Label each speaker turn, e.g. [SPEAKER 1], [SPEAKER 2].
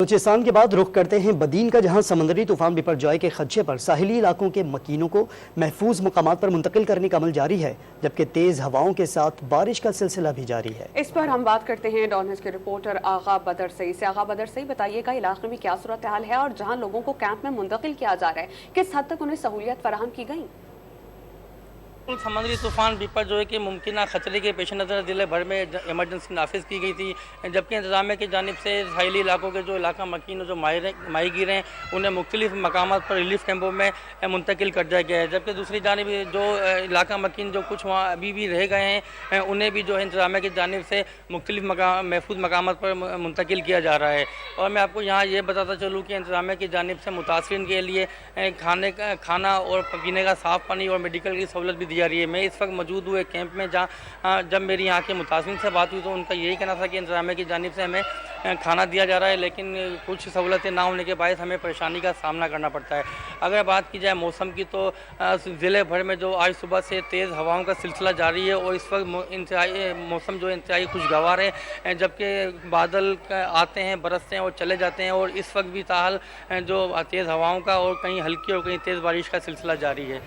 [SPEAKER 1] بلوچستان کے بعد رخ کرتے ہیں بدین کا، جہاں سمندری طوفان بپر جوائے کے خدشے پر ساحلی علاقوں کے مکینوں کو محفوظ مقامات پر منتقل کرنے کا عمل جاری ہے، جبکہ تیز ہواؤں کے ساتھ بارش کا سلسلہ بھی جاری ہے۔
[SPEAKER 2] اس پر ہم بات کرتے ہیں ڈان نیوز کے رپورٹر آغا بدر سے۔ آغا بدر سے بتائیے گا علاقے میں کیا صورتحال ہے اور جہاں لوگوں کو کیمپ میں منتقل کیا جا رہا ہے کس حد تک انہیں سہولیات فراہم کی گئی؟
[SPEAKER 3] سمندری طوفان بپر جوائے کے ممکنہ خطرے کے پیش نظر ضلع بھر میں ایمرجنسی نافذ کی گئی تھی، جبکہ انتظامیہ کی جانب سے ساحلی علاقوں کے جو علاقہ مکین جو ماہی گیر ہیں انہیں مختلف مقامات پر ریلیف کیمپوں میں منتقل کر دیا گیا ہے، جبکہ دوسری جانب جو علاقہ مکین جو کچھ وہاں ابھی بھی رہ گئے ہیں انہیں بھی جو ہے انتظامیہ کی جانب سے مختلف محفوظ مقامات پر منتقل کیا جا رہا ہے۔ اور میں آپ کو یہاں یہ بتاتا چلوں کہ انتظامیہ کی جانب سے متاثرین کے لیے کھانا اور پینے کا صاف پانی اور میڈیکل کی سہولت بھی دی جا رہی ہے۔ میں اس وقت موجود ہوئے کیمپ میں، جہاں جب میری یہاں کے متاثرین سے بات ہوئی تو ان کا یہی کہنا تھا کہ انتظامیہ کی جانب سے ہمیں کھانا دیا جا رہا ہے، لیکن کچھ سہولتیں نہ ہونے کے باعث ہمیں پریشانی کا سامنا کرنا پڑتا ہے۔ اگر بات کی جائے موسم کی تو ضلع بھر میں جو آج صبح سے تیز ہواؤں کا سلسلہ جاری ہے اور اس وقت موسم جو انتہائی خوشگوار ہے، جبکہ بادل آتے ہیں، برستے ہیں اور چلے جاتے ہیں، اور اس وقت بھی تاحال جو تیز ہواؤں کا اور کہیں ہلکی اور کہیں تیز بارش کا سلسلہ جاری ہے۔